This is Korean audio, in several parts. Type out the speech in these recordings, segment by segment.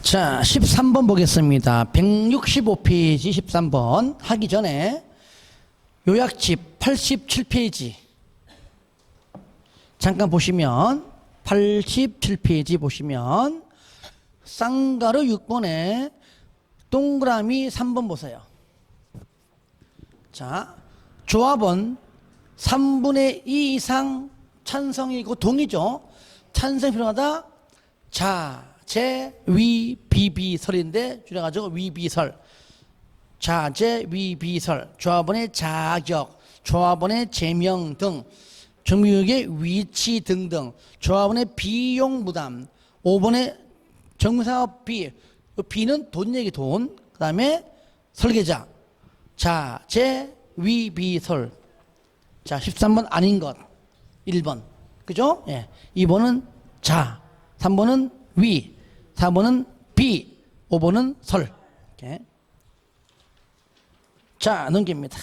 자, 13번 보겠습니다. 165페이지 13번 하기 전에 요약집 87페이지 잠깐 보시면 87페이지 보시면 쌍가루 6번에 동그라미 3번 보세요. 자, 조합은 3분의 2 이상 찬성이고 동의죠. 찬성이 필요하다. 자, 제, 위, 비비설인데 줄여가지고 위비설. 자재, 위비설. 조합원의 자격, 조합원의 제명 등, 정비역의 위치 등등, 조합원의 비용 부담. 5번의 정사업비, 비는 돈 얘기 돈. 그 다음에 설계자. 자재, 위비설. 자, 13번 아닌 것. 1번. 그죠? 예. 2번은 자. 3번은 위. 4번은 비. 5번은 설. 이렇게. 자, 넘깁니다.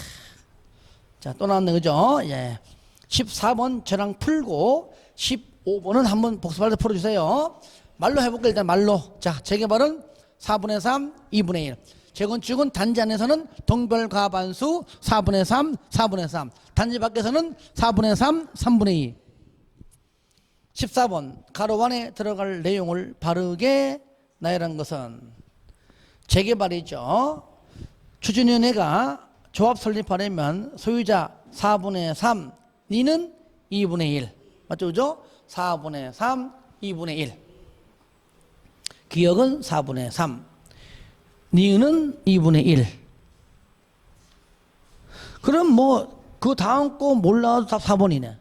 자, 또 나왔네. 그죠? 예. 14번 저랑 풀고 15번은 한번 복습할 때 풀어주세요. 말로 해볼게요. 일단 말로. 자, 재개발은 4분의 3, 2분의 1. 재건축은 단지 안에서는 동별과반수 4분의 3, 4분의 3. 단지 밖에서는 4분의 3, 3분의 2. 14번 가로 안에 들어갈 내용을 바르게 나열한 것은 재개발이죠. 추진위원회가 조합 설립하려면 소유자 4분의 3, 니는 2분의 1. 맞죠? 그죠? 4분의 3, 2분의 1. 기역은 4분의 3. 니은은 2분의 1. 그럼 뭐 그 다음 거 몰라도 다 4번이네.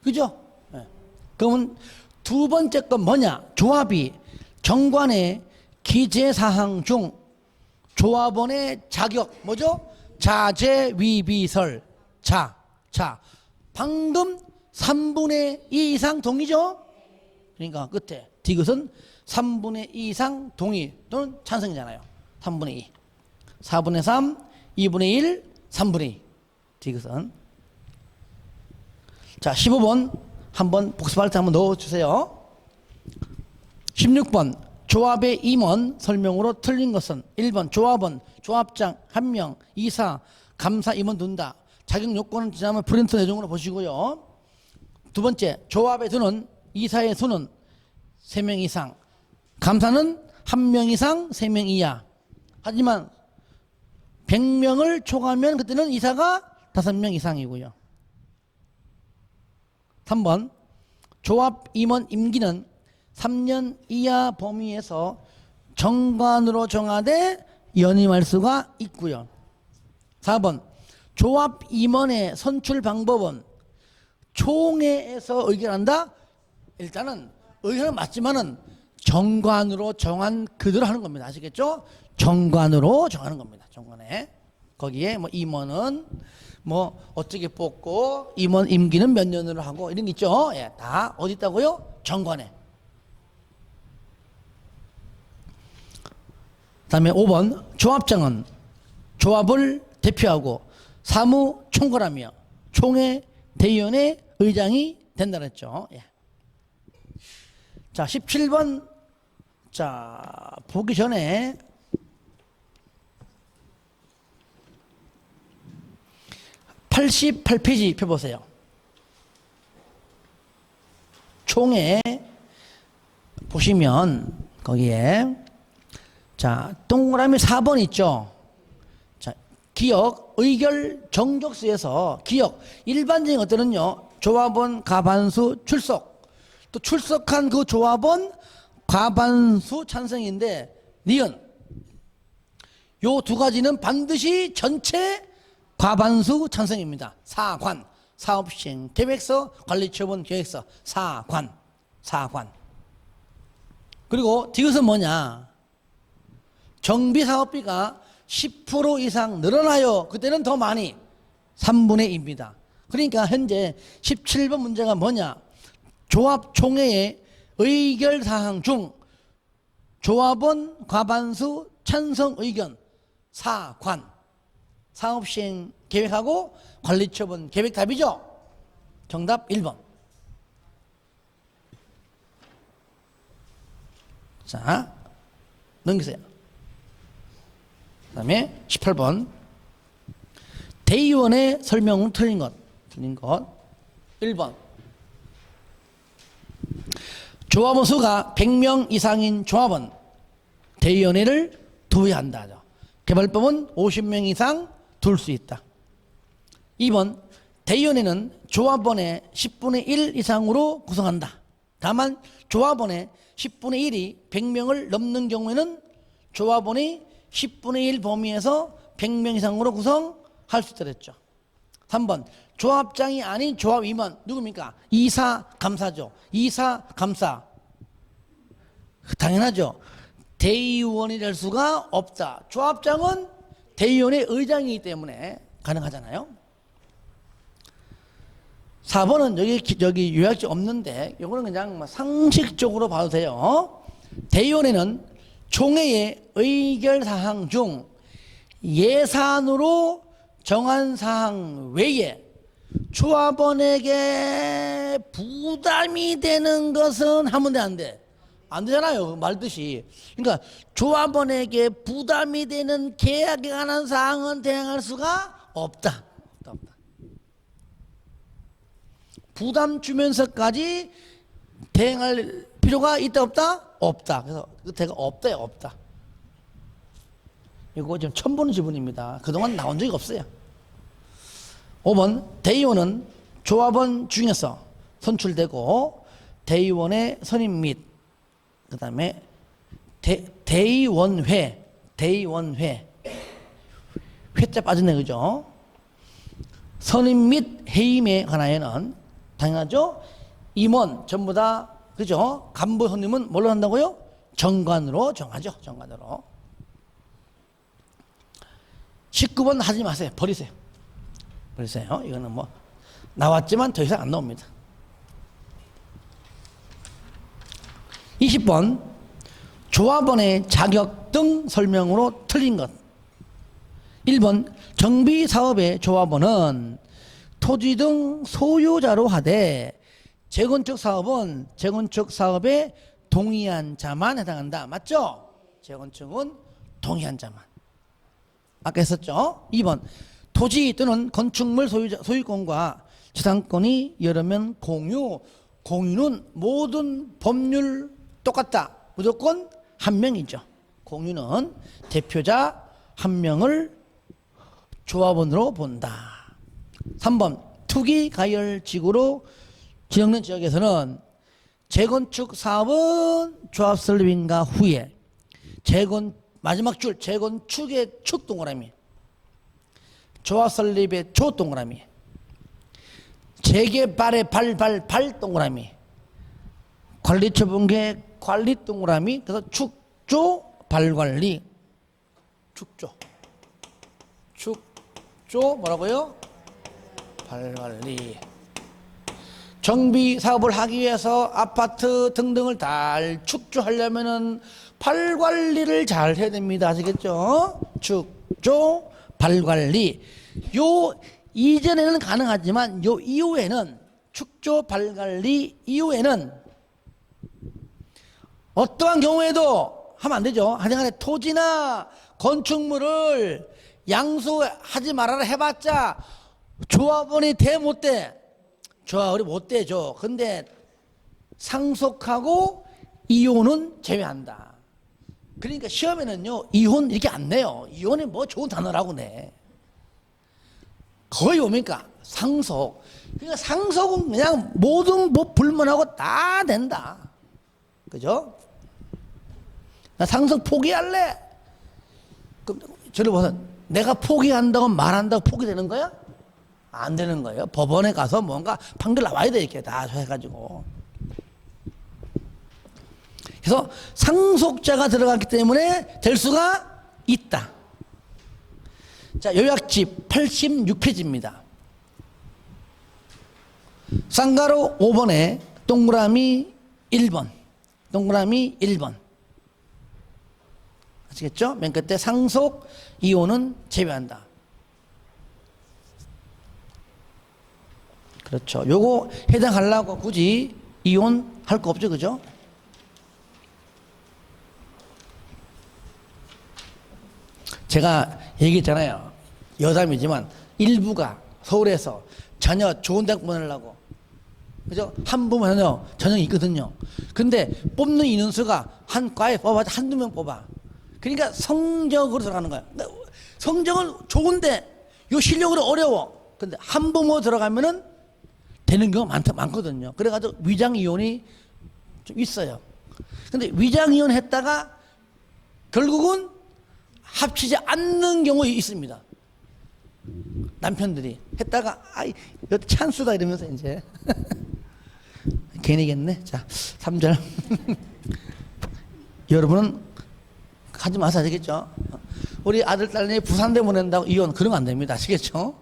그죠? 네. 그러면 두 번째 건 뭐냐? 조합이 정관의 기재사항 중 조합원의 자격 뭐죠? 자재 위비설. 자 방금 3분의 2 이상 동의죠? 그러니까 끝에 디귿은 3분의 2 이상 동의 또는 찬성이잖아요. 3분의 2. 4분의 3, 2분의 1, 3분의 2. 디귿은. 자, 15번 한번 복습할 때 한번 넣어주세요. 16번 조합의 임원 설명으로 틀린 것은 1번 조합원, 조합장 1명, 이사, 감사 임원 둔다. 자격 요건은 지나면 프린트 내용으로 보시고요. 두 번째 조합의 수는 이사의 수는 3명 이상, 감사는 1명 이상 3명 이하. 하지만 100명을 초과하면 그때는 이사가 5명 이상이고요. 3번 조합 임원 임기는 3년 이하 범위에서 정관으로 정하되 연임할 수가 있고요. 4번 조합 임원의 선출 방법은 총회에서 의결한다. 일단은 의견은 맞지만은 정관으로 정한 그대로 하는 겁니다. 아시겠죠? 정관으로 정하는 겁니다. 정관에. 거기에 뭐 임원은 뭐 어떻게 뽑고 임원 임기는 몇 년으로 하고 이런 게 있죠. 예, 다 어디 있다고요? 정관에. 다음에 5번 조합장은 조합을 대표하고 사무 총괄하며 총회 대의원의 의장이 된다 그랬죠. 예. 자, 17번 자 보기 전에 (88페이지) 펴보세요. 총회 보시면 거기에 자 동그라미 4번 있죠. 자 기역 의결 정족수에서 기역 일반적인 것들은요 조합원 과반수 출석 또 출석한 그 조합원 과반수 찬성인데 니은 요 두 가지는 반드시 전체 과반수 찬성입니다. 사관 사업시행 계획서 관리처분 계획서 사관 그리고 디귿은 뭐냐? 정비사업비가 10% 이상 늘어나요. 그때는 더 많이 3분의 2입니다. 그러니까 현재 17번 문제가 뭐냐? 조합총회의 의결사항 중 조합원 과반수 찬성 의견 사관 사업시행 계획하고 관리처분 계획 답이죠. 정답 1번. 자, 넘기세요. 그 다음에 18번. 대의원의 설명은 틀린 것. 1번. 조합원 수가 100명 이상인 조합원, 대의원회를 두어야 한다. 개발법은 50명 이상 둘 수 있다. 2번. 대의원회는 조합원의 10분의 1 이상으로 구성한다. 다만 조합원의 10분의 1이 100명을 넘는 경우에는 조합원이 10분의 1 범위에서 100명 이상으로 구성할 수 있다 그랬죠. 3번. 조합장이 아닌 조합임원 누굽니까? 이사 감사죠. 이사 감사. 당연하죠. 대의원이 될 수가 없다. 조합장은 대의원의 의장이기 때문에 가능하잖아요. 4번은 여기 요약지 없는데 이거는 그냥 상식적으로 봐도 돼요. 대의원회는 총회의 의결사항 중 예산으로 정한 사항 외에 조합원에게 부담이 되는 것은 하면 안 돼. 안 되잖아요. 말뜻이. 그러니까 조합원에게 부담이 되는 계약에 관한 사항은 대행할 수가 없다. 없다. 부담 주면서까지 대행할 필요가 있다 없다? 없다. 그래서 끝에가 없다요. 없다. 이거 지금 처음 보는 지분입니다. 그동안 나온 적이 없어요. 5번. 대의원은 조합원 중에서 선출되고 대의원의 선임 및 그 다음에 대의원회 회자 빠졌네 그죠? 선임 및 해임에 관하여는 당연하죠. 임원 전부 다 그죠? 간부 선임은 뭘로 한다고요? 정관으로 정하죠. 정관으로. 19번 하지 마세요. 버리세요. 이거는 뭐 나왔지만 더 이상 안 나옵니다. 20번. 조합원의 자격 등 설명으로 틀린 것. 1번. 정비사업의 조합원은 토지 등 소유자로 하되 재건축 사업은 재건축 사업에 동의한 자만 해당한다. 맞죠? 재건축은 동의한 자만. 아까 했었죠? 2번. 토지 또는 건축물 소유권과 재산권이 여러 명 공유는 모든 법률 똑같다. 무조건 한 명이죠. 공유는 대표자 한 명을 조합원으로 본다. 3번. 투기 가열지구로 지정된 지역에서는 재건축 사업은 조합 설립인가 후에 마지막 줄 재건축의 축 동그라미, 조합 설립의 조 동그라미, 재개발의 발 동그라미, 관리처분계 관리 동그라미. 그래서 축조 발관리. 축조 뭐라고요? 발관리. 정비 사업을 하기 위해서 아파트 등등을 다 축조하려면은 발관리를 잘 해야 됩니다. 아시겠죠? 축조 발관리. 요 이전에는 가능하지만 요 이후에는 축조 발관리 이후에는 어떠한 경우에도 하면 안 되죠. 하여간에 토지나 건축물을 양수하지 말아라 해봤자 조합원이 돼 못 돼? 조합원이 못 되죠. 근데 상속하고 이혼은 제외한다. 그러니까 시험에는요 이혼 이렇게 안 내요. 이혼이 뭐 좋은 단어라고 내. 거의 뭡니까? 상속. 그러니까 상속은 그냥 모든 뭐 불문하고 다 된다. 그죠? 나 상속 포기할래. 그럼 저를 보세요. 내가 포기한다고 말한다고 포기되는 거야? 안 되는 거예요. 법원에 가서 뭔가 판결 나와야 돼. 이렇게 다 해가지고. 그래서 상속자가 들어갔기 때문에 될 수가 있다. 자, 요약지 86페이지입니다. 쌍가루 5번에 동그라미 1번. 동그라미 1번. 아시겠죠? 맨 끝에 상속 이혼은 제외한다. 그렇죠. 요거 해당하려고 굳이 이혼할 거 없죠. 그죠? 제가 얘기했잖아요. 여담이지만 일부가 서울에서 자녀 좋은 대학 보내려고, 그죠? 한부모 전형이 있거든요. 근데 뽑는 인원수가 한 과에 뽑아도 한두 명 뽑아. 그러니까 성적으로 들어가는 거야. 성적은 좋은데 요 실력으로 어려워. 근데 한부모 들어가면은 되는 경우가 많거든요. 그래가지고 위장이혼이 좀 있어요. 근데 위장이혼 했다가 결국은 합치지 않는 경우 있습니다. 남편들이 했다가 이거 찬스다 이러면서 이제 괜히겠네. 자, 3절. 여러분은 하지 마셔야 되겠죠. 우리 아들 딸이 부산대 보낸다고 이혼 그러면 안 됩니다. 아시겠죠?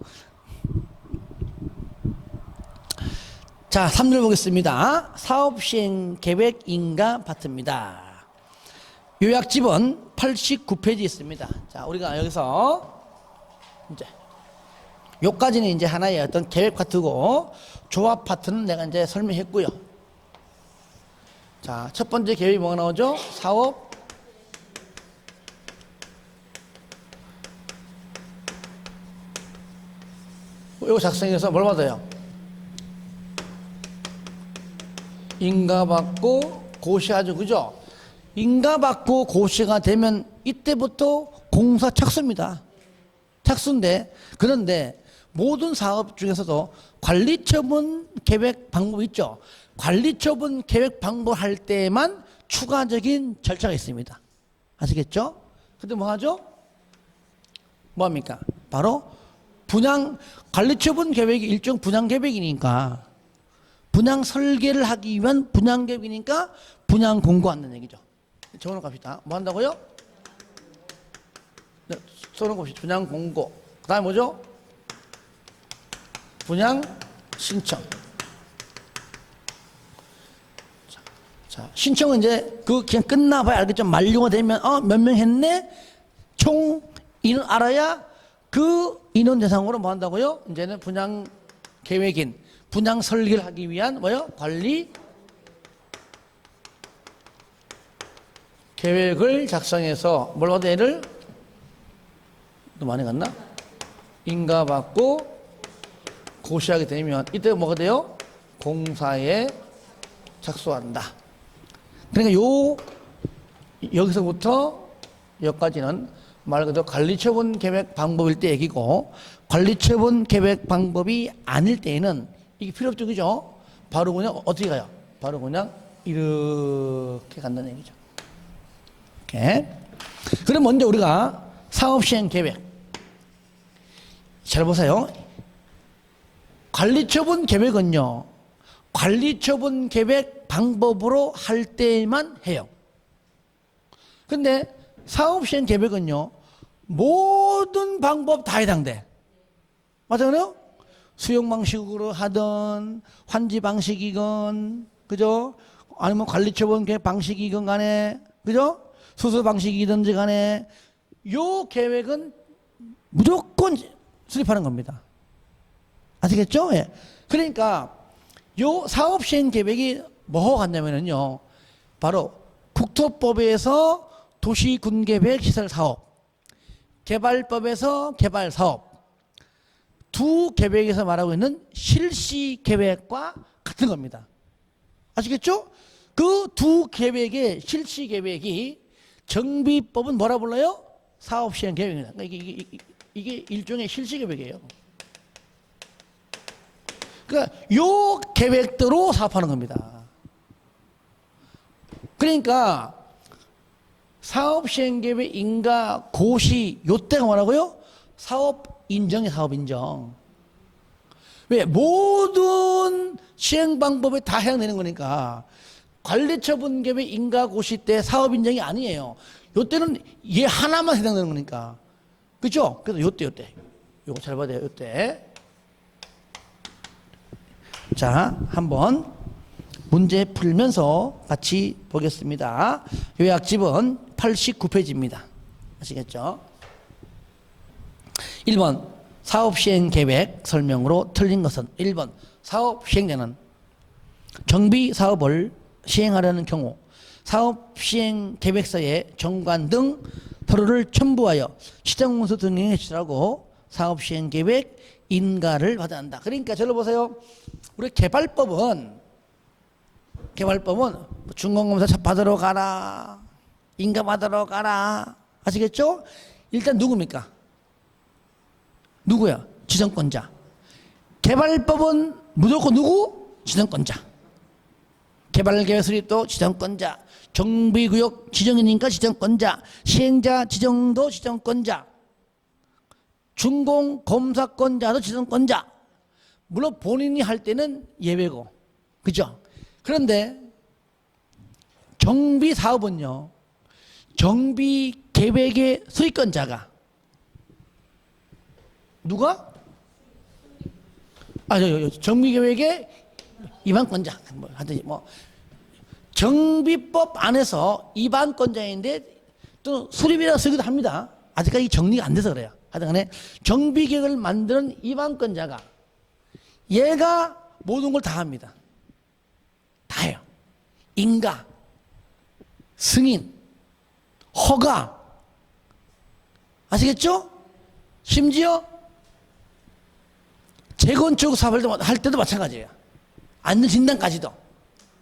자, 3절 보겠습니다. 사업시행 계획 인가 파트입니다. 요약집은 89페이지 있습니다. 자, 우리가 여기서 이제 요까지는 이제 하나의 어떤 계획 파트고, 조합 파트는 내가 이제 설명했고요. 자, 첫 번째 계획이 뭐가 나오죠? 사업 요거 작성해서 뭘 받아요? 인가받고 고시하죠. 그죠? 인가받고 고시가 되면 이때부터 공사 착수입니다. 착수인데, 그런데 모든 사업 중에서도 관리처분 계획 방법이 있죠. 관리처분 계획 방법 할 때만 추가적인 절차가 있습니다. 아시겠죠? 근데 뭐 하죠? 뭐 합니까? 바로 분양, 관리처분 계획이 일종 분양 계획이니까, 분양 설계를 하기 위한 분양 계획이니까 분양 공고한다는 얘기죠. 적어놓고 갑시다. 뭐 한다고요? 네, 써놓고 갑시다. 분양 공고. 그 다음에 뭐죠? 분양 신청. 자, 신청은 이제 그 그냥 끝나봐야 알겠죠. 만료가 되면 몇 명 했네. 총 인원 알아야 그 인원 대상으로 뭐 한다고요? 이제는 분양 계획인 분양 설계를 하기 위한 뭐요? 관리 계획을 작성해서 뭘 받아 얘를 또 많이 갔나? 인가받고 고시하게 되면 이때 뭐가 돼요? 공사에 착수한다. 그러니까 여기서부터 여기까지는 말 그대로 관리처분 계획 방법일 때 얘기고, 관리처분 계획 방법이 아닐 때에는 이게 필요 없죠. 그죠? 바로 그냥 어떻게 가요? 바로 그냥 이렇게 간다는 얘기죠. 이렇게. 그럼 먼저 우리가 사업시행 계획. 잘 보세요. 관리처분 계획은요, 관리처분 계획 방법으로 할 때만 해요. 근데 사업시행 계획은요, 모든 방법 다 해당돼. 맞아요? 수용 방식으로 하든, 환지 방식이건, 그죠? 아니면 관리처분 계획 방식이건 간에, 그죠? 수수 방식이든지 간에, 요 계획은 무조건 수립하는 겁니다. 아시겠죠? 예. 그러니까, 요 사업시행 계획이 뭐하고 같냐면요, 바로 국토법에서 도시군계획 시설사업, 개발법에서 개발사업, 두 계획에서 말하고 있는 실시계획과 같은 겁니다. 아시겠죠? 그 두 계획의 실시계획이 정비법은 뭐라 불러요? 사업시행계획입니다. 그러니까 이게 일종의 실시계획이에요. 그러니까 요 계획대로 사업하는 겁니다. 그러니까 사업시행계획 인가 고시 요때가 뭐라고요? 사업 인정이 사업 인정. 왜? 모든 시행 방법에 다 해당되는 거니까. 관리처분 계획 인가 고시 때 사업 인정이 아니에요. 요때는 얘 하나만 해당되는 거니까. 그죠? 그래서 요때. 요거 잘 봐야 돼요. 요때. 자, 한번 문제 풀면서 같이 보겠습니다. 요약집은 89페이지입니다. 아시겠죠? 1번 사업시행계획 설명으로 틀린 것은 1번 사업시행자는 정비사업을 시행하려는 경우 사업시행계획서에 정관 등 서류를 첨부하여 시장공사 등에 제출하고 사업시행계획 인가를 받아야 한다. 그러니까 저를 보세요. 우리 개발법은 준공검사 받으러 가라, 인가 받으러 가라, 아시겠죠? 일단 누굽니까? 누구야? 지정권자. 개발법은 무조건 누구? 지정권자. 개발계획 수립도 지정권자, 정비구역 지정이니까 지정권자, 시행자 지정도 지정권자, 준공검사권자도 지정권자. 물론 본인이 할 때는 예외고, 그죠? 그런데 정비사업은요, 정비계획의 수립권자가 누가? 정비계획의 위반권자, 정비법 안에서 위반권자인데 또 수립이라 쓰기도 합니다. 아직까지 정리가 안 돼서 그래요. 하여튼간에 정비계획을 만드는 위반권자가 얘가 모든 걸 다 합니다. 다 해요. 인가, 승인, 허가, 아시겠죠? 심지어 재건축 사업을 할 때도 마찬가지예요. 안전 진단까지도.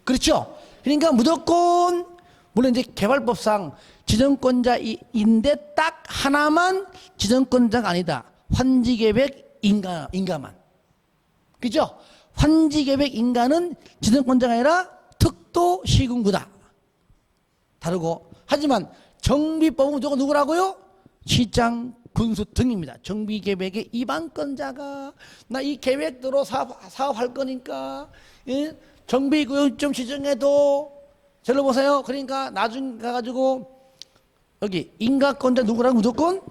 그렇죠? 그러니까 무조건, 물론 이제 개발법상 지정권자인데 딱 하나만 지정권자가 아니다. 환지계획 인가만. 그죠? 환지계획 인가는 지정권자가 아니라 특도 시군구다. 다르고. 하지만 정비법은 무조건 누구라고요? 시장, 군수 등입니다. 정비계획의 위반권자가 나 이 계획대로 사업할 거니까, 예? 정비구역 좀 지정해도, 절로 보세요. 그러니까 나중에 가가지고 여기 인가권자 누구라고 무조건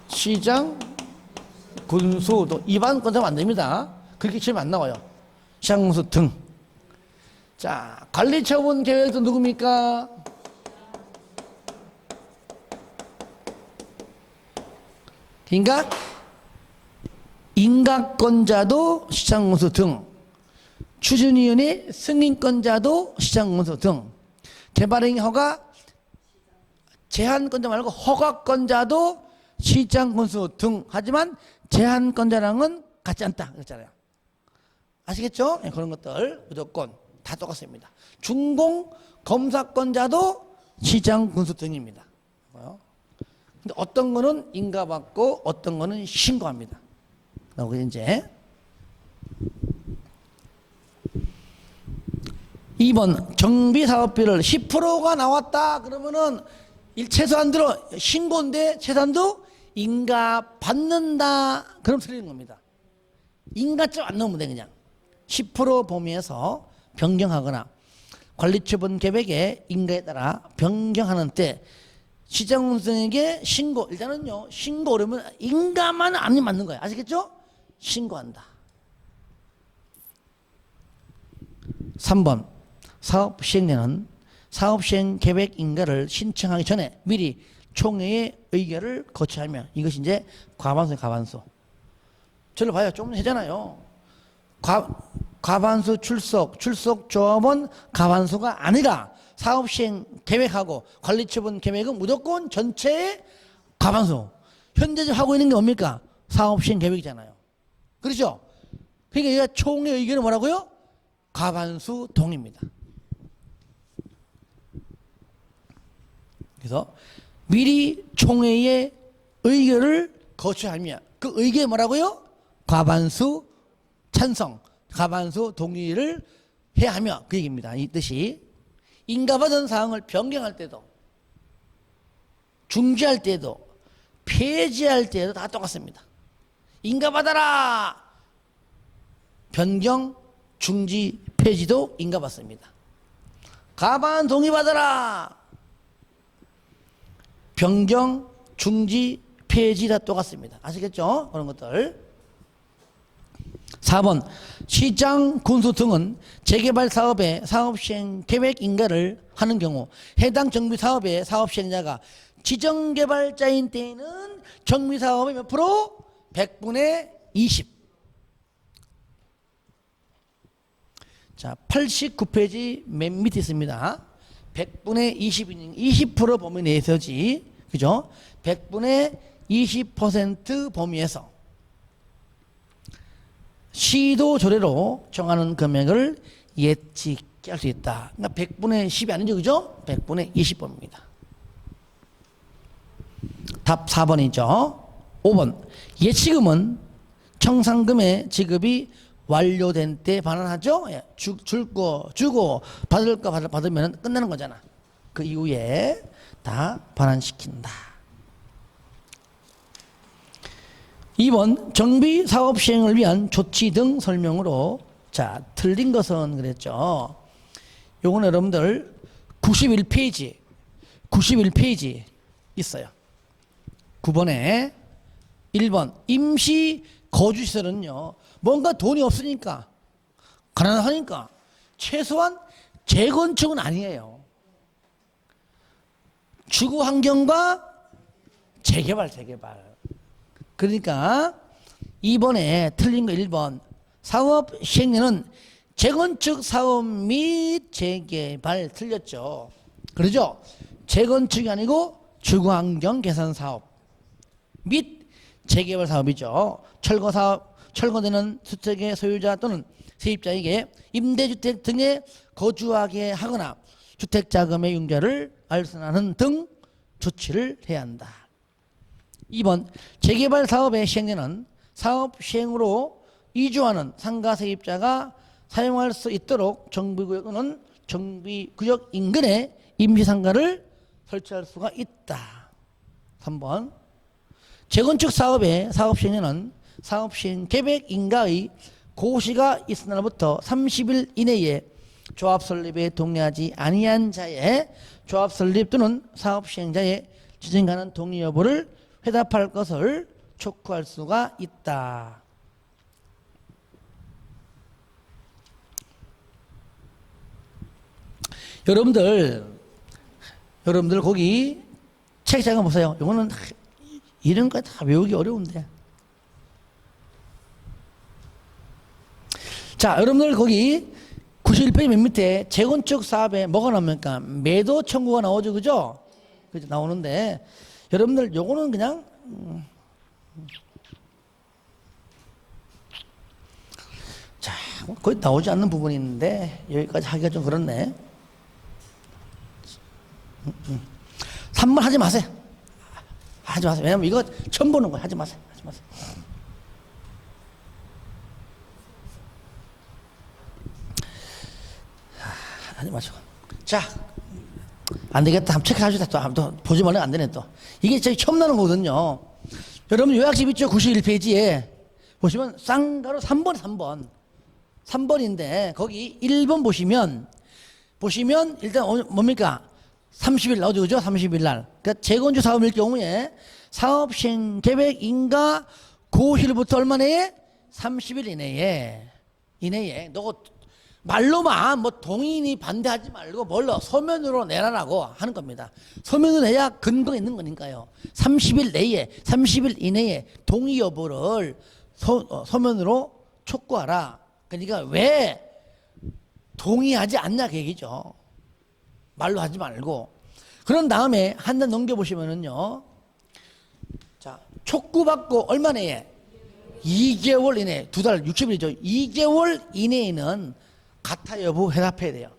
시장, 군수도 위반권자면 안 됩니다. 그렇게 치면 안 나와요. 시장, 군수 등. 자, 관리처분 계획도 누굽니까? 그러니까 인가권자도 시장공사 등, 추진위원회 승인권자도 시장공사 등, 개발행위 허가 제한권자 말고 허가권자도 시장공사 등. 하지만 제한권자랑은 같지 않다 그랬잖아요. 아시겠죠? 네, 그런 것들 무조건 다 똑같습니다. 준공검사권자도 시장군수 등입니다. 근데 어떤 거는 인가받고 어떤 거는 신고합니다. 그리고 이제 2번 정비사업비를 10%가 나왔다 그러면은 최소한대로 신고인데 최소한도 인가받는다 그럼 틀리는 겁니다. 인가점 안 넣으면 돼. 그냥 10% 범위에서 변경하거나 관리처분 계획의 인가에 따라 변경하는 때 시장공사에게 신고, 일단은요 신고 그러면 인가만 안 맞는 거예요. 아시겠죠? 신고한다. 3번 사업시행자는 사업시행 계획 인가를 신청하기 전에 미리 총회의 의결을 거쳐하며, 이것이 이제 과반수. 저를 봐요. 좀 했잖아요. 과반수 출석 조합은 과반수가 아니라 사업시행 계획하고 관리처분 계획은 무조건 전체의 과반수. 현재 하고 있는 게 뭡니까? 사업시행 계획이잖아요. 그렇죠? 그러니까 얘가 총회 의견은 뭐라고요? 과반수 동의입니다. 그래서 미리 총회의 의결을 거쳐하며 그 의견이 뭐라고요? 과반수 찬성, 과반수 동의를 해야 하며 그 얘기입니다. 이 뜻이 인가받은 사항을 변경할 때도, 중지할 때도, 폐지할 때도 다 똑같습니다. 인가받아라! 변경, 중지, 폐지도 인가받습니다. 과반 동의받아라! 변경, 중지, 폐지 다 똑같습니다. 아시겠죠? 그런 것들. 4번 시장, 군수 등은 재개발 사업의 사업시행 계획 인가를 하는 경우 해당 정비사업의 사업시행자가 지정개발자인 때에는 정비사업의 몇 프로? 100분의 20. 자, 89페이지 맨 밑에 있습니다. 100분의 20이니 20% 범위 내에서지. 그죠? 100분의 20% 범위에서 시도 조례로 정하는 금액을 예측할 수 있다. 그러니까 100분의 10이 아니죠. 그죠? 100분의 20범위입니다. 답 4번이죠. 5번. 예치금은 청산금의 지급이 완료된 때 반환하죠. 예. 주고 받을 거 받으면 끝나는 거잖아. 그 이후에 다 반환시킨다. 2번. 정비 사업 시행을 위한 조치 등 설명으로. 자, 틀린 것은 그랬죠. 요거는 여러분들 91페이지 있어요. 9번에 1번 임시 거주시설은요, 뭔가 돈이 없으니까 가난하니까 최소한 재건축은 아니에요. 주거 환경과 재개발. 그러니까 2번에 틀린 거 1번. 사업 시행료는 재건축 사업 및 재개발 틀렸죠. 그러죠? 재건축이 아니고 주거 환경 개선 사업 및 재개발 사업이죠. 철거 사업, 철거되는 주택의 소유자 또는 세입자에게 임대주택 등에 거주하게 하거나 주택자금의 융자를 알선하는 등 조치를 해야 한다. 2번. 재개발 사업의 시행료는 사업 시행으로 이주하는 상가 세입자가 사용할 수 있도록 정비구역은 정비구역 인근에 임시상가를 설치할 수가 있다. 3번. 재건축 사업의 사업 시행료는 사업 시행 계획 인가의 고시가 있은 날부터 30일 이내에 조합 설립에 동의하지 아니한 자의 조합 설립 또는 사업 시행자의 지정하는 동의 여부를 회답할 것을 촉구할 수가 있다. 여러분들 거기 책 잠깐 보세요. 이거는 이런 거 다 외우기 어려운데. 자, 여러분들 거기 91페이지 맨 밑에 재건축 사업에 뭐가 나옵니까? 매도 청구가 나오죠. 그죠? 그죠? 나오는데 여러분들 요거는 그냥 자, 거의 나오지 않는 부분이 있는데 여기까지 하기가 좀 그렇네. 3번 하지 마세요. 왜냐면 이거 처음 보는 거야. 하지 마세요. 하지 마시고. 자, 안 되겠다. 한번 체크하시다. 또 보지 말면 안 되네. 또 이게 저희 처음 나는 거거든요. 여러분 요약집 있죠? 91페이지에 보시면 쌍가로 3번인데 거기 1번 보시면 일단 뭡니까? 30일 나오죠. 그죠? 30일 날. 그러니까 재건축 사업일 경우에 사업 시행 계획 인가 고시일부터 얼마 내에? 30일 이내에. 너 말로만 뭐 동의인이 반대하지 말고 뭘로 서면으로 내라라고 하는 겁니다. 서면으로 내야 근거가 있는 거니까요. 30일 이내에 동의 여부를 서면으로 촉구하라. 그러니까 왜 동의하지 않냐 그 얘기죠. 말로 하지 말고. 그런 다음에 한 단 넘겨보시면은요. 자, 촉구받고 얼마 내에? 2개월 이내. 2달 60일이죠. 2개월 이내에는 가타 여부 회답해야 돼요.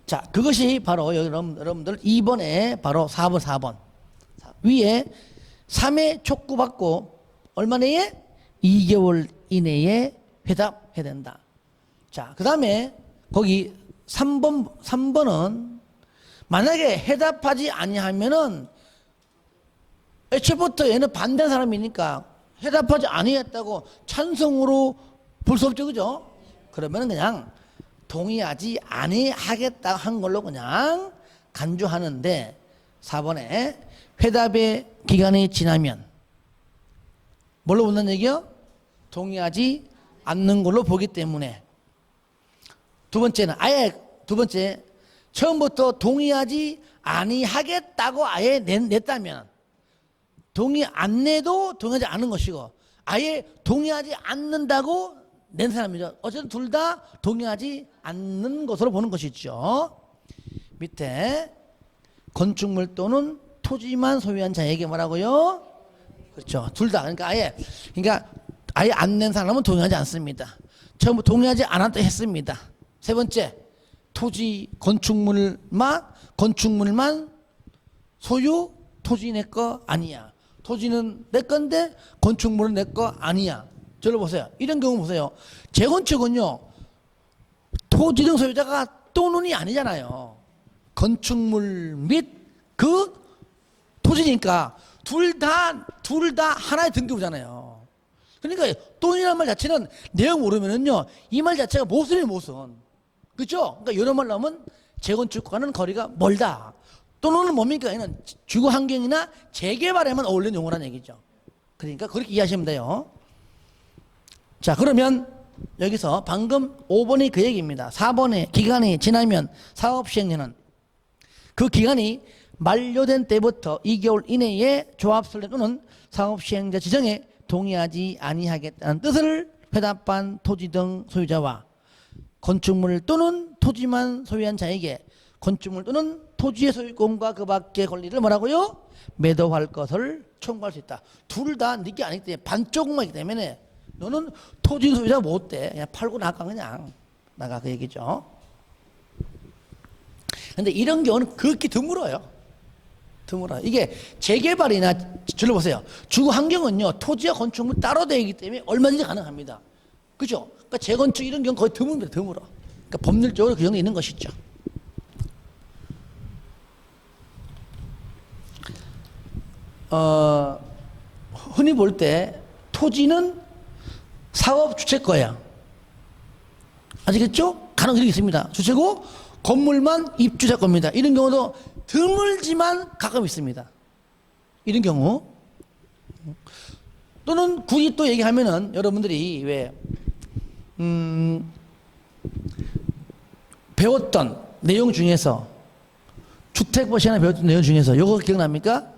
자, 그것이 바로 여러분들 2번에 바로 4번. 위에 3회 촉구받고 얼마 내에? 2개월 이내에 회답해야 된다. 자, 그 다음에 거기 3번은 만약에 해답하지 아니하면은 애초부터 얘는 반대한 사람이니까 해답하지 아니했다고 찬성으로 볼 수 없죠. 그죠? 그러면 그냥 동의하지 아니하겠다 한 걸로 그냥 간주하는데 4번에 회답의 기간이 지나면 뭘로 본다는 얘기요? 동의하지 않는 걸로 보기 때문에. 두 번째 처음부터 동의하지 아니하겠다고 아예 냈다면 동의 안 내도 동의하지 않는 것이고 아예 동의하지 않는다고 낸 사람이죠. 어쨌든 둘 다 동의하지 않는 것으로 보는 것이죠. 밑에 건축물 또는 토지만 소유한 자에게 뭐라고요? 그렇죠. 둘 다. 그러니까 아예 안 낸 사람은 동의하지 않습니다. 전부 동의하지 않았다 했습니다. 세 번째, 토지 건축물만 소유, 토지 내 거 아니야. 토지는 내 건데 건축물은 내 거 아니야. 저를 보세요. 이런 경우 보세요. 재건축은요, 토지 등 소유자가 또는이 아니잖아요. 건축물 및 그 토지니까 둘 다 하나의 등급이잖아요. 그러니까 또는이라는 말 자체는 내용 모르면은요, 이 말 자체가 모순이에요, 모순. 그렇죠? 그러니까 이런 말로 하면 재건축과는 거리가 멀다. 또는 뭡니까? 이는 주거 환경이나 재개발에만 어울리는 용어라는 얘기죠. 그러니까 그렇게 이해하시면 돼요. 자, 그러면 여기서 방금 5번이 그 얘기입니다. 4번의 기간이 지나면 사업 시행료는 그 기간이 만료된 때부터 2개월 이내에 조합 설립 또는 사업 시행자 지정에 동의하지 아니하겠다는 뜻을 회답한 토지 등 소유자와 건축물 또는 토지만 소유한 자에게 건축물 또는 토지의 소유권과 그 밖의 권리를 뭐라고요? 매도할 것을 청구할 수 있다. 둘 다 네게 아니기 때문에 반쪽만이기 때문에 너는 토지 소유자 못 돼. 그냥 팔고 나가 그냥 나가 그 얘기죠. 근데 이런 경우는 극히 드물어요. 이게 재개발이나 저를 보세요. 주거 환경은요, 토지와 건축물 따로 되어 있기 때문에 얼마든지 가능합니다. 그죠? 그러니까 재건축 이런 경우 거의 드뭅니다. 드물어. 그러니까 법률적으로 그 정도 있는 것이죠. 흔히 볼 때 토지는 사업 주체 거야. 아시겠죠? 간혹 이렇게 있습니다. 주체고 건물만 입주자 겁니다. 이런 경우도 드물지만 가끔 있습니다. 이런 경우. 또는 굳이 또 얘기하면은 여러분들이 왜 배웠던 내용 중에서 주택법 시간에 배웠던 내용 중에서 요거 기억납니까?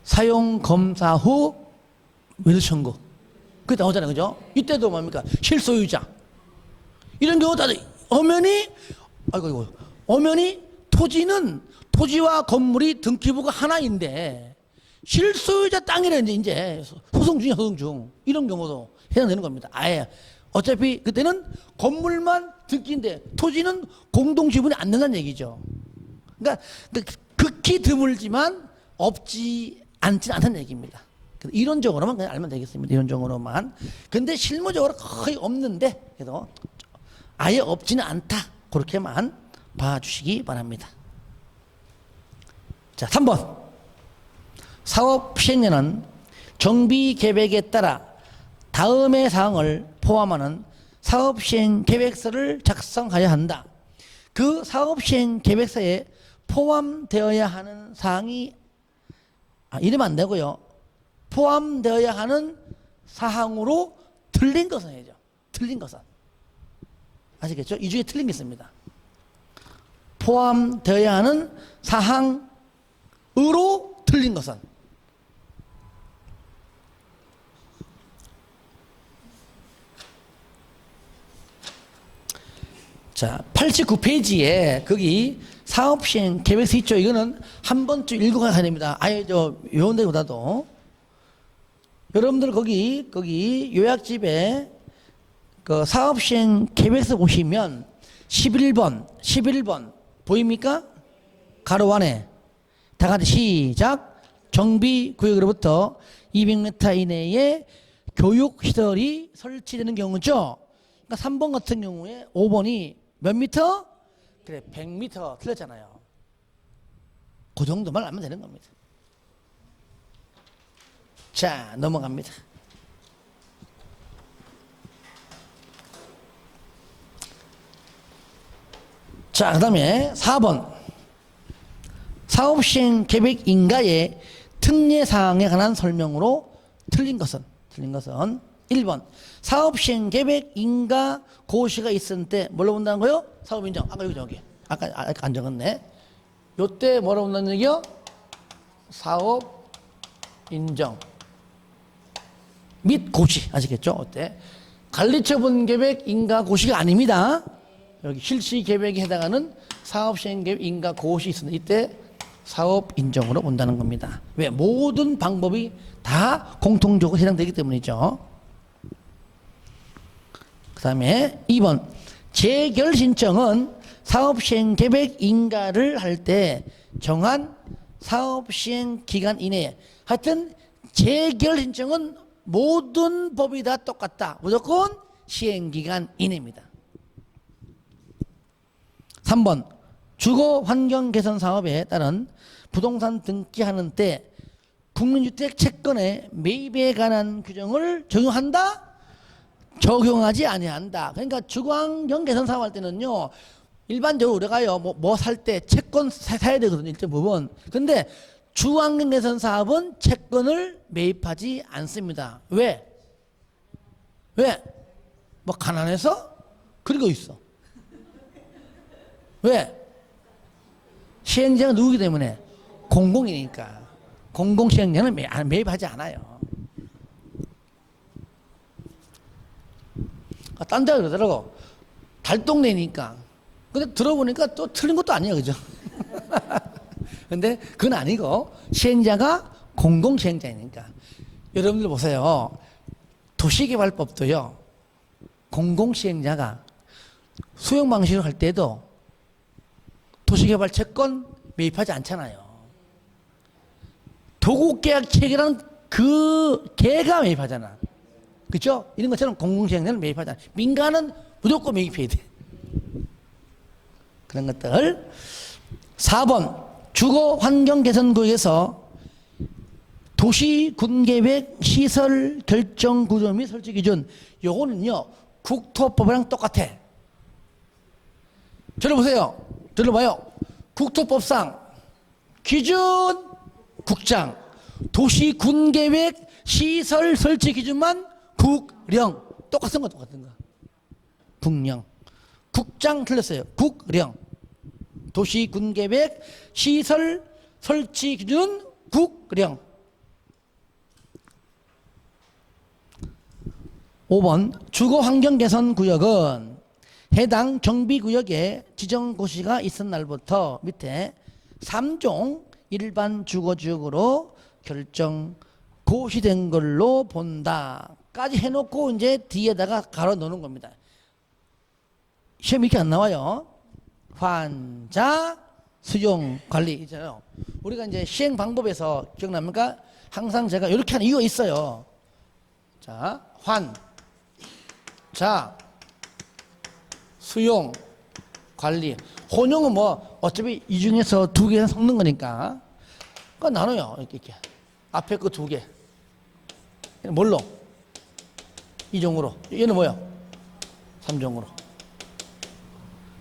사용 검사 후 매도 청구. 그게 나오잖아요. 그죠? 이때도 뭡니까? 실소유자. 이런 경우 다들 엄연히 토지와 건물이 등기부가 하나인데 실소유자 땅이라 이제 소송 중 이런 경우도 해당되는 겁니다. 아예 어차피 그때는 건물만 등기인데 토지는 공동 지분이 안 된다는 얘기죠. 그러니까 극히 드물지만 없지 않지는 않다는 얘기입니다. 이론적으로만 그냥 알면 되겠습니다. 이론적으로만. 근데 실무적으로 거의 없는데 그래도 아예 없지는 않다. 그렇게만 봐주시기 바랍니다. 자, 3번. 사업 시행료는 정비 계획에 따라 다음의 사항을 포함하는 사업 시행 계획서를 작성하여야 한다. 그 사업 시행 계획서에 포함되어야 하는 사항이 이러면 안 되고요. 포함되어야 하는 사항으로 틀린 것은 해야죠. 틀린 것은. 아시겠죠? 이 중에 틀린 게 있습니다. 포함되어야 하는 사항으로 틀린 것은. 자, 89페이지에 거기 사업시행 계획서 있죠? 이거는 한 번쯤 읽어가야 됩니다. 아예 요런 데보다도. 여러분들 거기 요약집에 그 사업시행 계획서 보시면 11번 보입니까? 가로 안에 다 같이 시작. 정비구역으로부터 200m 이내에 교육시설이 설치되는 경우죠. 그러니까 3번 같은 경우에 5번이 몇 미터? 그래, 100m 틀렸잖아요. 그 정도만 알면 되는 겁니다. 자, 넘어갑니다. 자, 그 다음에 4번. 사업시행 계획 인가의 특례사항에 관한 설명으로 틀린 것은 1번. 사업시행 계획 인가 고시가 있을 때 뭘로 본다는 거요? 사업인정. 아까 여기. 아까 안 적었네. 요때 뭐로 본다는 얘기요? 사업인정. 및 고시. 아시겠죠? 어때? 관리처분 계획 인가 고시가 아닙니다. 여기 실시 계획에 해당하는 사업 시행 계획 인가 고시 있습니다. 이때 사업 인정으로 본다는 겁니다. 왜? 모든 방법이 다 공통적으로 해당되기 때문이죠. 그 다음에 2번 재결 신청은 사업 시행 계획 인가를 할 때 정한 사업 시행 기간 이내에, 하여튼 재결 신청은 모든 법이 다 똑같다. 무조건 시행 기간 이내입니다. 3번 주거 환경 개선 사업에 따른 부동산 등기하는 때 국민주택 채권의 매입에 관한 규정을 적용한다? 적용하지 아니한다. 그러니까 주거 환경 개선 사업 할 때는요, 일반적으로 우리가요 뭐 살 때 채권 사야 되거든요, 일정 부분. 근데 주거 환경 개선 사업은 채권을 매입하지 않습니다. 왜? 뭐 가난해서? 그리고 있어. 왜? 시행자가 누구기 때문에? 공공이니까. 공공 시행자는 매입하지 않아요. 딴 데가 그러더라고. 달동네니까. 근데 들어보니까 또 틀린 것도 아니야, 그죠? 근데 그건 아니고, 시행자가 공공 시행자이니까. 여러분들 보세요. 도시개발법도요, 공공 시행자가 수용 방식으로 할 때도 도시개발 채권 매입하지 않잖아요. 도급계약 체계라는 그 개가 매입하잖아. 그렇죠? 이런 것처럼 공공시행자는 매입하잖아. 민간은 무조건 매입해야 돼. 그런 것들. 4번 주거 환경 개선 구역에서 도시 군계획 시설 결정 구조 및 설치 기준, 요거는요 국토법이랑 똑같아. 들어보세요. 들어봐요. 국토법상 기준 국장, 도시 군계획 시설 설치 기준만 국령. 똑같은 거. 국령. 국장 틀렸어요. 국령. 도시 군계획 시설 설치 기준은 국령. 5번 주거 환경 개선 구역은 해당 정비구역에 지정고시가 있은 날부터 밑에 3종 일반 주거지역으로 결정 고시된 걸로 본다 까지 해놓고 이제 뒤에다가 가로 넣는 겁니다. 시험 이렇게 안 나와요. 환자 수용 관리 있잖아요. 우리가 이제 시행 방법에서 기억납니까? 항상 제가 이렇게 하는 이유가 있어요. 자, 환자 수용 관리. 혼용은 뭐 어차피 이 중에서 두 개는 섞는 거니까 그러니까 나눠요. 이렇게 앞에 거 두 개. 뭘로? 2종으로. 얘는 뭐야? 3종으로.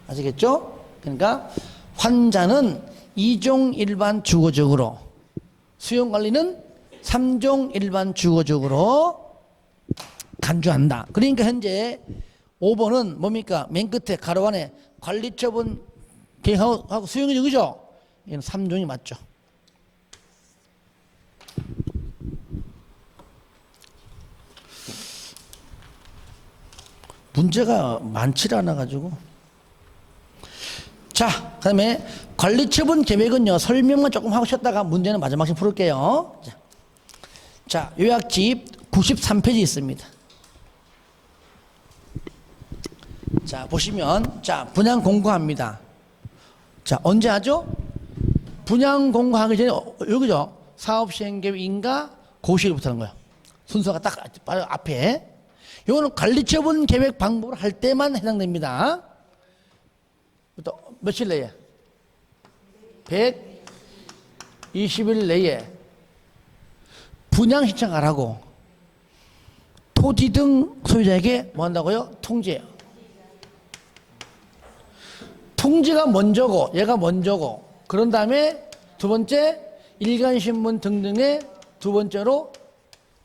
아시겠죠? 그러니까 환자는 2종 일반 주거적으로, 수용 관리는 3종 일반 주거적으로 간주한다. 그러니까 현재 5번은 뭡니까? 맨 끝에 가로 안에 관리처분 계획하고 수용이죠, 그죠? 얘는 3종이 맞죠. 문제가 많지 않아 가지고. 자, 그 다음에 관리처분 계획은요, 설명만 조금 하고 쉬었다가 문제는 마지막에 풀을게요. 자, 요약집 93페이지 있습니다. 자, 보시면, 자, 분양 공고합니다. 자, 언제 하죠? 분양 공고하기 전에, 여기죠? 사업 시행 계획 인가 고시일부터 하는 거예요. 순서가 딱 앞에. 요거는 관리처분 계획 방법을 할 때만 해당됩니다. 또 며칠 내에? 120일 내에 분양 신청하라고 토지 등 소유자에게 뭐 한다고요? 통지해요. 통지가 먼저고 얘가 먼저고, 그런 다음에 두 번째 일간신문 등등에 두 번째로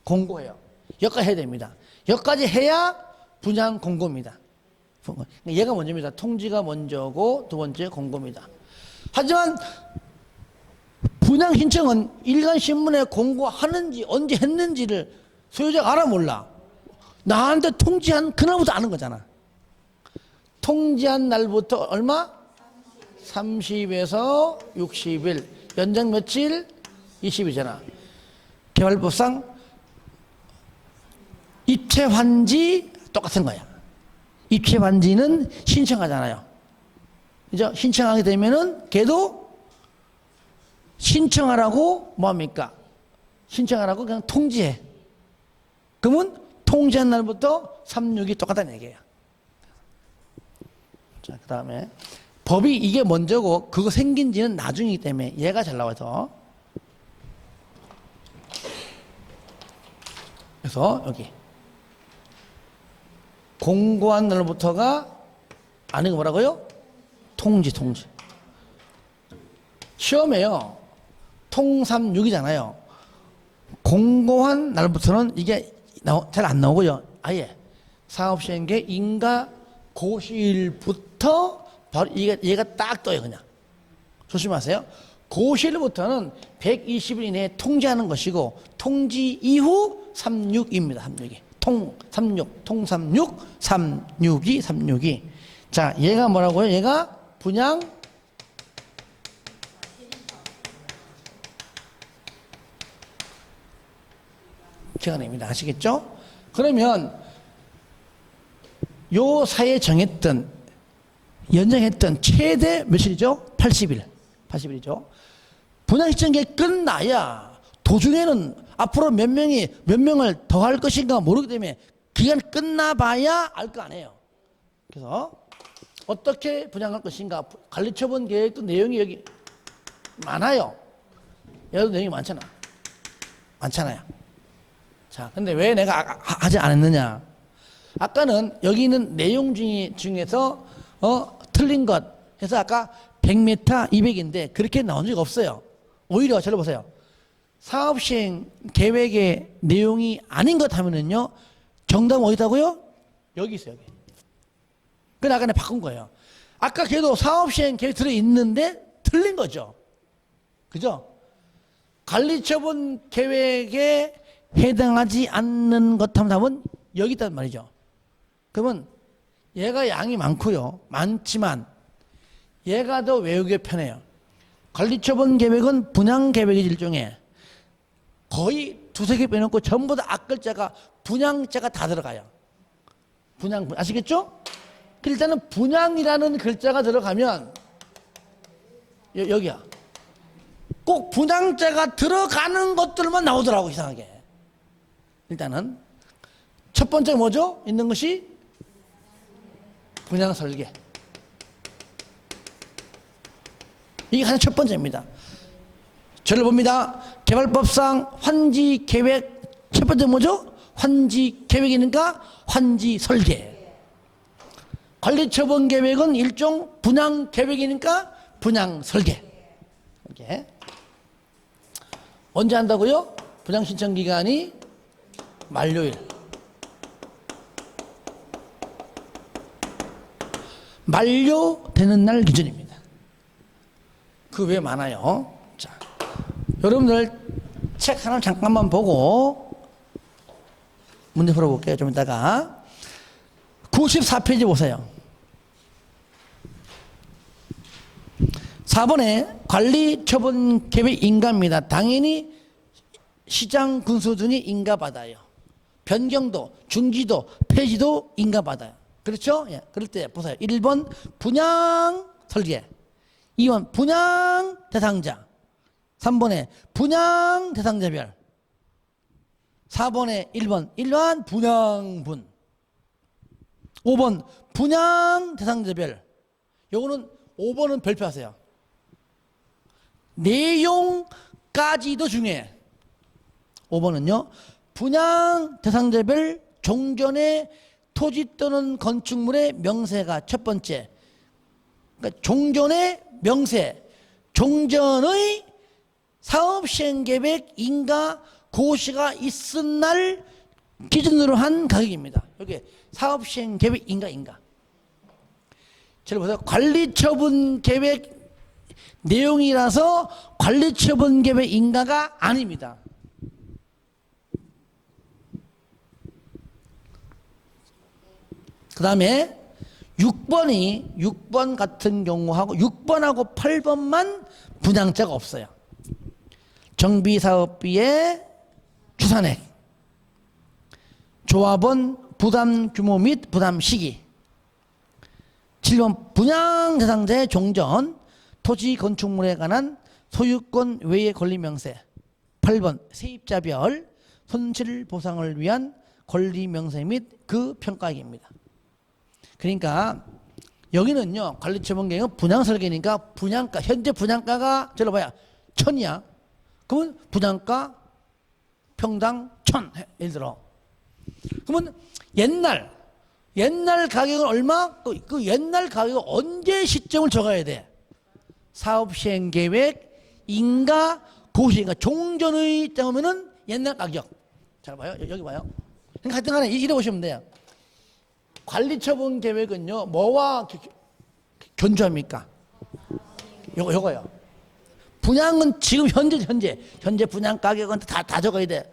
공고해요. 여기까지 해야 됩니다. 여기까지 해야 분양 공고입니다. 얘가 먼저입니다. 통지가 먼저고 두 번째 공고입니다. 하지만 분양 신청은 일간신문에 공고하는지 언제 했는지를 소유자가 알아 몰라. 나한테 통지한 그날부터 아는 거잖아. 통지한 날부터 얼마? 30에서 60일. 연장 며칠? 20이잖아. 개발법상 입체 환지 똑같은 거야. 입체 환지는 신청하잖아요. 그죠? 신청하게 되면은 걔도 신청하라고 뭐합니까? 신청하라고 그냥 통지해. 그러면 통지한 날부터 36이 똑같다는 얘기예요. 자, 그 다음에 법이 이게 먼저고 그거 생긴 지는 나중이기 때문에 얘가 잘 나와서 그래서 여기 공고한 날부터가 아는 거 뭐라고요? 통지. 시험에요. 통36이잖아요. 공고한 날부터는 이게 잘 안 나오고요. 아예 사업시행계 인가 고시일부터 바로 얘가 딱 떠요. 그냥 조심하세요. 고시일부터는 120일 이내에 통지하는 것이고 통지 이후 36입니다. 36이 통36 36이 자, 얘가 뭐라고요? 얘가 분양 기간입니다. 아시겠죠? 그러면 요 사이에 정했던 연장했던 최대 며칠이죠? 80일이죠. 분양 시청기에 끝나야 도중에는 앞으로 몇 명을 더 할 것인가 모르기 때문에 기간 끝나봐야 알 거 아니에요. 그래서 어떻게 분양할 것인가 관리처분 계획도 내용이 여기 많아요. 얘도 내용이 많잖아요. 자, 근데 왜 내가 하지 않았느냐? 아까는 여기 있는 내용 중에서 틀린 것 해서 아까 100m, 200인데 그렇게 나온 적이 없어요. 오히려 저를 보세요. 사업시행 계획의 내용이 아닌 것 하면은요, 정답은 어디다고요? 여기 있어요, 여기. 그래서 아까 내가 바꾼 거예요. 아까 걔도 사업시행 계획 들어있는데 틀린 거죠. 그죠? 관리처분 계획에 해당하지 않는 것 하면 답은 여기 있단 말이죠. 그러면 얘가 양이 많지만 얘가 더 외우기 편해요. 관리처분 계획은 분양 계획의 일종에 거의 두세 개 빼놓고 전부 다 앞글자가 분양자가 다 들어가요. 분양 아시겠죠? 일단은 분양이라는 글자가 들어가면 여기야. 꼭 분양자가 들어가는 것들만 나오더라고 이상하게. 일단은 첫 번째 뭐죠? 있는 것이 분양 설계. 이게 가장 첫 번째입니다. 저를 봅니다. 개발법상 환지 계획 첫 번째 뭐죠? 환지 계획이니까 환지 설계. 관리처분 계획은 일종 분양 계획이니까 분양 설계. 이렇게. 언제 한다고요? 분양 신청 기간이 만료일. 만료되는 날 기준입니다. 그 외에 많아요. 자, 여러분들 책 하나 잠깐만 보고 문제 풀어볼게요. 좀 이따가 94페이지 보세요. 4번에 관리처분 계획 인가입니다. 당연히 시장 군수준이 인가받아요. 변경도, 중지도, 폐지도 인가받아요. 그렇죠? 예. 그럴 때 보세요. 1번 분양 설계, 2번 분양 대상자, 3번에 분양 대상자별, 4번에 1번 일반 분양분, 5번 분양 대상자별. 요거는 5번은 별표하세요. 내용까지도 중요해. 5번은요. 분양 대상자별 종전의 토지 또는 건축물의 명세가 첫 번째. 그러니까 종전의 명세, 종전의 사업시행계획 인가 고시가 있은 날 기준으로 한 가격입니다. 여기 사업시행계획 인가. 잘 보세요. 관리처분 계획 내용이라서 관리처분 계획 인가가 아닙니다. 그 다음에 6번 같은 경우하고 6번하고 8번만 분양자가 없어요. 정비사업비의 추산액, 조합원 부담 규모 및 부담 시기. 7번 분양 대상자의 종전, 토지 건축물에 관한 소유권 외의 권리 명세. 8번 세입자별 손실 보상을 위한 권리 명세 및 그 평가액입니다. 그러니까 여기는요, 관리처분 계획은 분양 설계니까 분양가, 현재 분양가가 들어봐야 1000이야. 그러면 분양가 평당 1000. 예를 들어. 그러면 옛날 가격은 얼마? 그 옛날 가격은 언제 시점을 적어야 돼? 사업 시행 계획, 인가, 고시. 그러니까 종전의 때면은 옛날 가격. 잘 봐요. 여기 봐요. 그러니까 하여튼 간에 이래 보시면 돼요. 관리처분 계획은요, 뭐와 견주합니까? 요거요. 분양은 지금 현재 분양 가격은 다 적어야 돼.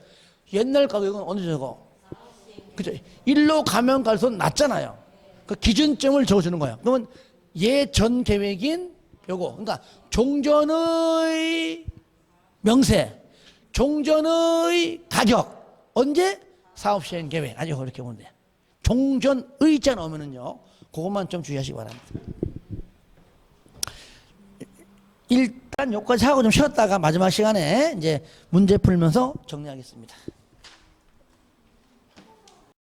옛날 가격은 어느 적어? 그죠? 일로 가면 갈수록 낮잖아요. 그 기준점을 적어주는 거예요. 그러면 예전 계획인 요거, 그러니까 종전의 명세, 종전의 가격, 언제? 사업 시행 계획. 아주 그렇게 보면 돼요. 종전의자 나오면은요, 그것만 좀 주의하시기 바랍니다. 일단 여기까지 하고 좀 쉬었다가 마지막 시간에 이제 문제 풀면서 정리하겠습니다.